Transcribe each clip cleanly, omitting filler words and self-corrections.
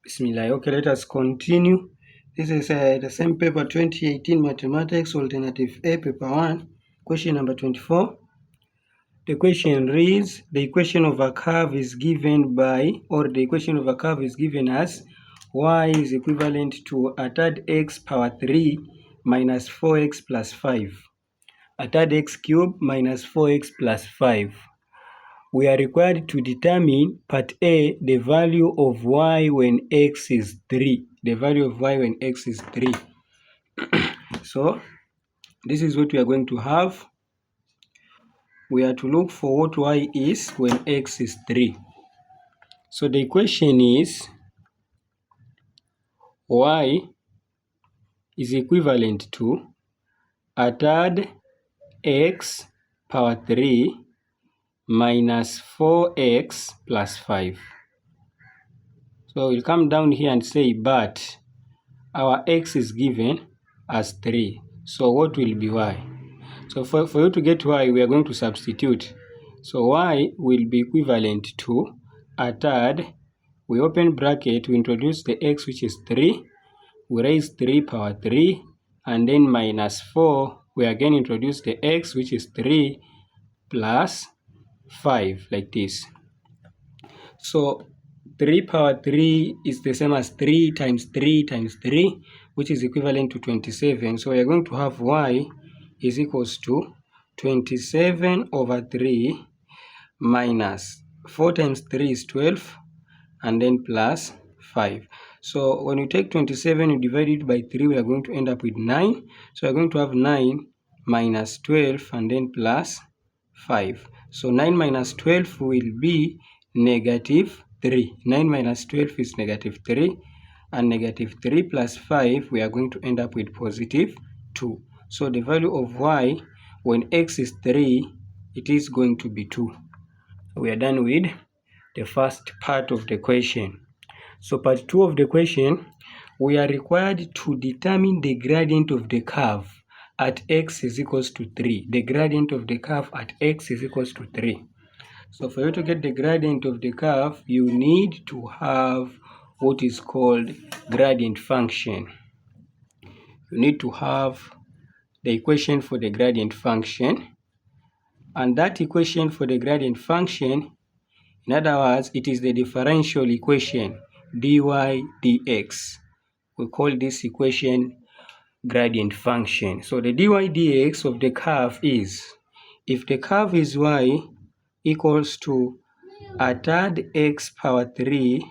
Bismillah. Okay, let us continue. This is the same paper 2018 Mathematics Alternative A, paper 1, question number 24. The question reads, the equation of a curve is given by, or the equation of a curve is given as y is equivalent to a third x power 3 minus 4x plus 5. A third x cubed minus 4x plus 5. We are required to determine part A, the value of y when x is 3. The value of y when x is 3. So, this is what we are going to have. We are to look for what y is when x is 3. So, the equation is y is equivalent to a third x power 3 minus 4x plus 5. So, we'll come down here and say, but our x is given as 3. So what will be y? So for you to get y, we are going to substitute. So y will be equivalent to a third. We open bracket, we introduce the x, which is 3. We raise 3 power 3. And then minus 4. We again introduce the x, which is 3 plus 5, like this. So 3 power 3 is the same as 3 times 3 times 3, which is equivalent to 27. So we are going to have y is equals to 27 over 3 minus 4 times 3 is 12, and then plus 5. So when you take 27, you divide it by 3, we are going to end up with 9. So we are going to have 9 minus 12 and then plus 5. So 9 minus 12 will be negative 3. 9 minus 12 is negative 3. And negative 3 plus 5, we are going to end up with positive 2. So the value of y when x is 3, it is going to be 2. We are done with the first part of the question. So part 2 of the question, we are required to determine the gradient of the curve at x is equals to 3. The gradient of the curve at x is equals to 3. So for you to get the gradient of the curve, you need to have what is called gradient function. You need to have the equation for the gradient function. And that equation for the gradient function, in other words, it is the differential equation dy dx. We call this equation gradient function. So the dy dx of the curve is, if the curve is y equals to a third x power 3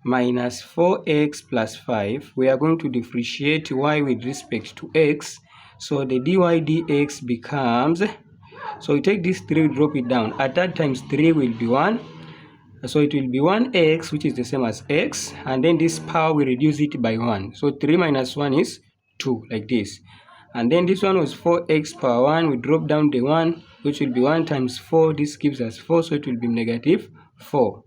minus 4x plus 5, we are going to differentiate y with respect to x. So the dy dx becomes, so we take this 3, drop it down. A third times 3 will be 1. So it will be 1x, which is the same as x. And then this power, we reduce it by 1. So 3 minus 1 is 2, like this. And then this one was 4x power 1. We drop down the 1, which will be 1 times 4. This gives us 4, so it will be negative 4.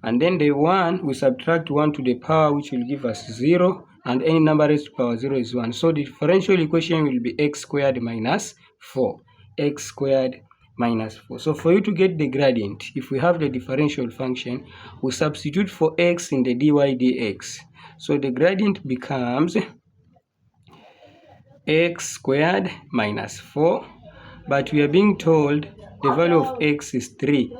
And then the 1, we subtract 1 to the power, which will give us 0. And any number raised to power 0 is 1. So the differential equation will be x squared minus 4. X squared minus 4. So for you to get the gradient, if we have the differential function, we substitute for x in the dy dx. So the gradient becomes x squared minus 4. But we are being told the value of x is 3.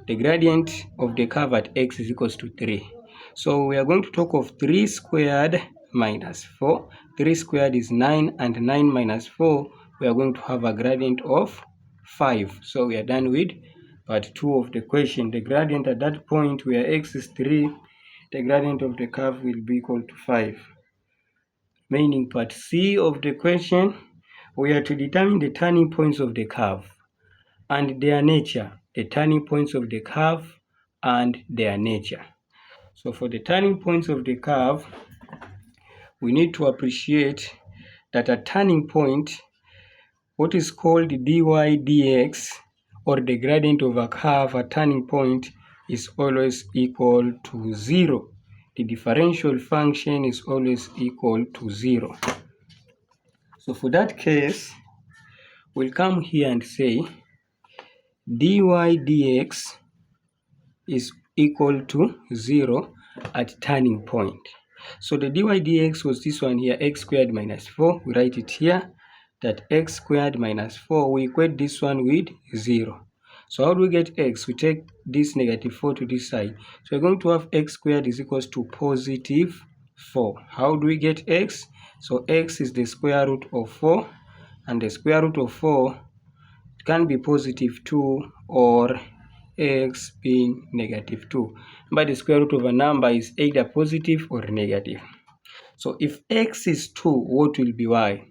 The gradient of the curve at x is equals to 3. So we are going to talk of 3 squared minus 4. 3 squared is 9, and 9 minus 4, we are going to have a gradient of 5. So we are done with part 2 of the question. The gradient at that point where x is 3, the gradient of the curve will be equal to 5. Meaning part C of the question, we are to determine the turning points of the curve and their nature. The turning points of the curve and their nature. So for the turning points of the curve, we need to appreciate that a turning point, what is called dy dx, or the gradient of a curve, a turning point, is always equal to 0. The differential function is always equal to 0. So for that case, we'll come here and say dy dx is equal to 0, at turning point. So the dy dx was this one here, x squared minus 4. We write it here that x squared minus 4, we equate this one with 0. So how do we get x? We take this negative 4 to this side. So we're going to have x squared is equals to positive 4. How do we get x? So x is the square root of 4, and the square root of 4 can be positive 2 or x being negative 2. But the square root of a number is either positive or negative. So if x is 2, what will be y?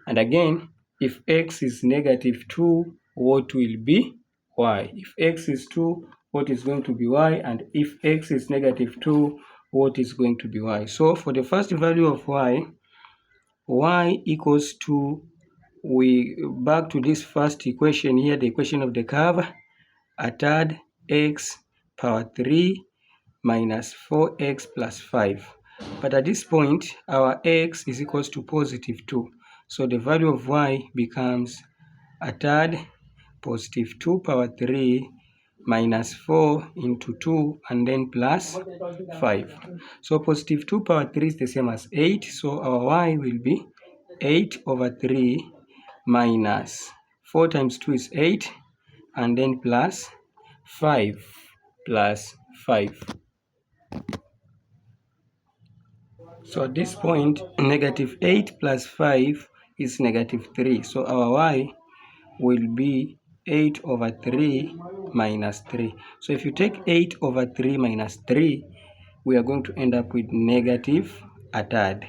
And again, if x is negative 2, what will be y? If x is 2, what is going to be y? And if x is negative 2, what is going to be y? So for the first value of y equals to, we back to this first equation here, the equation of the curve, a third x power 3 minus 4x plus 5. But at this point, our x is equals to positive 2. So the value of y becomes a third positive 2 power 3 minus 4 into 2 and then plus 5. So positive 2 power 3 is the same as 8. So our y will be 8 over 3 minus 4 times 2 is 8 and then plus 5 plus 5. So at this point, negative 8 plus 5 is negative 3. So our y will be 8 over 3 minus 3. So if you take 8 over 3 minus 3, we are going to end up with negative a third.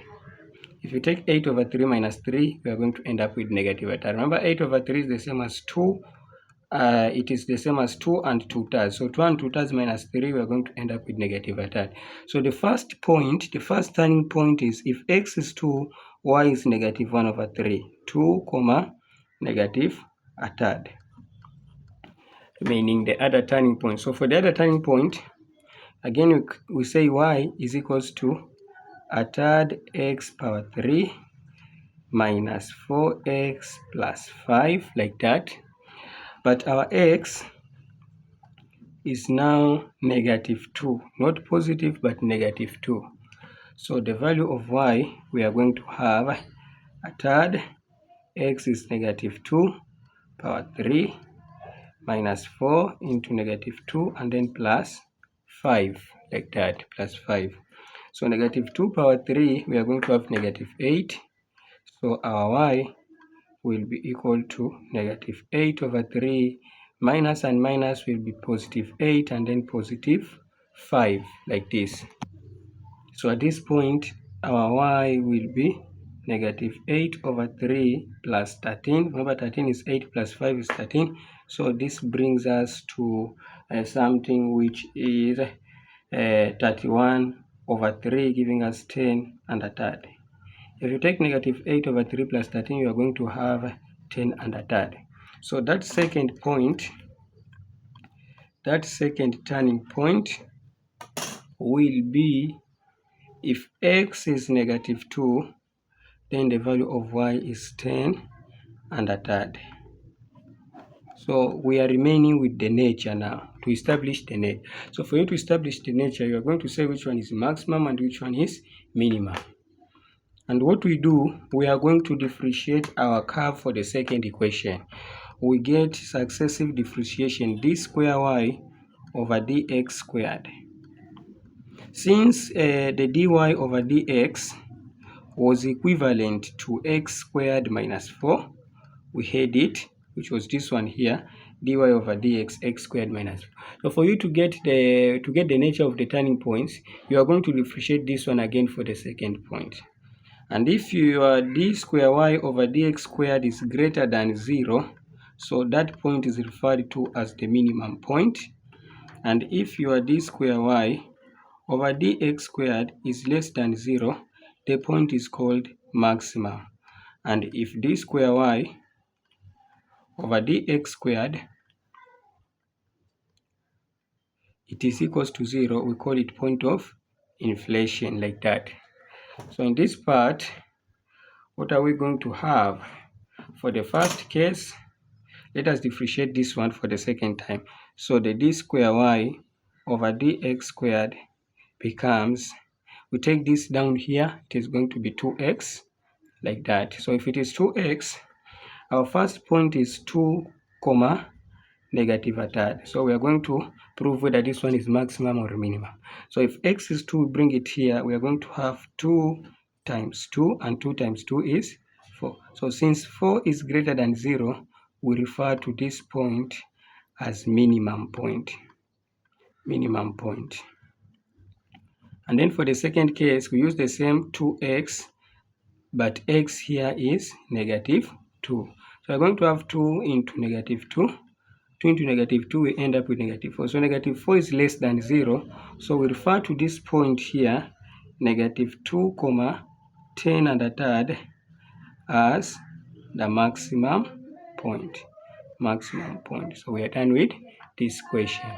If you take 8 over 3 minus 3, we are going to end up with negative a third. Remember, 8 over 3 is the same as 2. It is the same as 2 and 2 thirds. So 2 and 2 thirds minus 3, we are going to end up with negative a third. So the first point, the first turning point is if x is 2, y is negative 1 over 3. 2 comma negative a third, meaning the other turning point. So for the other turning point, again we say y is equals to a third x power 3 minus 4x plus 5, like that. But our x is now negative 2, not positive but negative 2. So the value of y, we are going to have a third x is negative 2 power 3 minus 4 into negative 2 and then plus 5, like that, plus 5. So negative 2 power 3, we are going to have negative 8. So our y will be equal to negative 8 over 3 minus and minus will be positive 8 and then positive 5, like this. So at this point, our y will be negative 8 over 3 plus 13. Remember, 13 is 8 plus 5 is 13. So this brings us to something which is 31 over 3, giving us 10 and a third. If you take negative 8 over 3 plus 13, you are going to have 10 and a third. So that second point, that second turning point will be if x is negative 2, then the value of y is 10 and a third. So we are remaining with the nature now to establish the nature. So for you to establish the nature, you are going to say which one is maximum and which one is minimum. And what we do, we are going to differentiate our curve for the second equation. We get successive differentiation d square y over dx squared. Since the dy over dx was equivalent to x squared minus 4, we had it, which was this one here, dy over dx x squared minus 4. So for you to get the nature of the turning points, you are going to differentiate this one again for the second point. And if your d square y over dx squared is greater than 0, so that point is referred to as the minimum point. And if your d square y over dx squared is less than 0, the point is called maximum. And if d square y over dx squared it is equals to 0, we call it point of inflation, like that. So in this part, what are we going to have? For the first case, let us differentiate this one for the second time. So the d square y over dx squared becomes, we take this down here, it is going to be 2x, like that. So if it is 2x, our first point is 2, negative a third. So we are going to prove whether this one is maximum or minimum. So if x is 2, we bring it here, we are going to have 2 times 2, and 2 times 2 is 4. So since 4 is greater than 0, we refer to this point as minimum point. Minimum point. And then for the second case, we use the same 2x, but x here is negative 2. So we're going to have 2 into negative 2. 2 into negative 2, we end up with negative 4. So negative 4 is less than 0. So we refer to this point here, negative 2, 10 and a third, as the maximum point. Maximum point. So we are done with this question.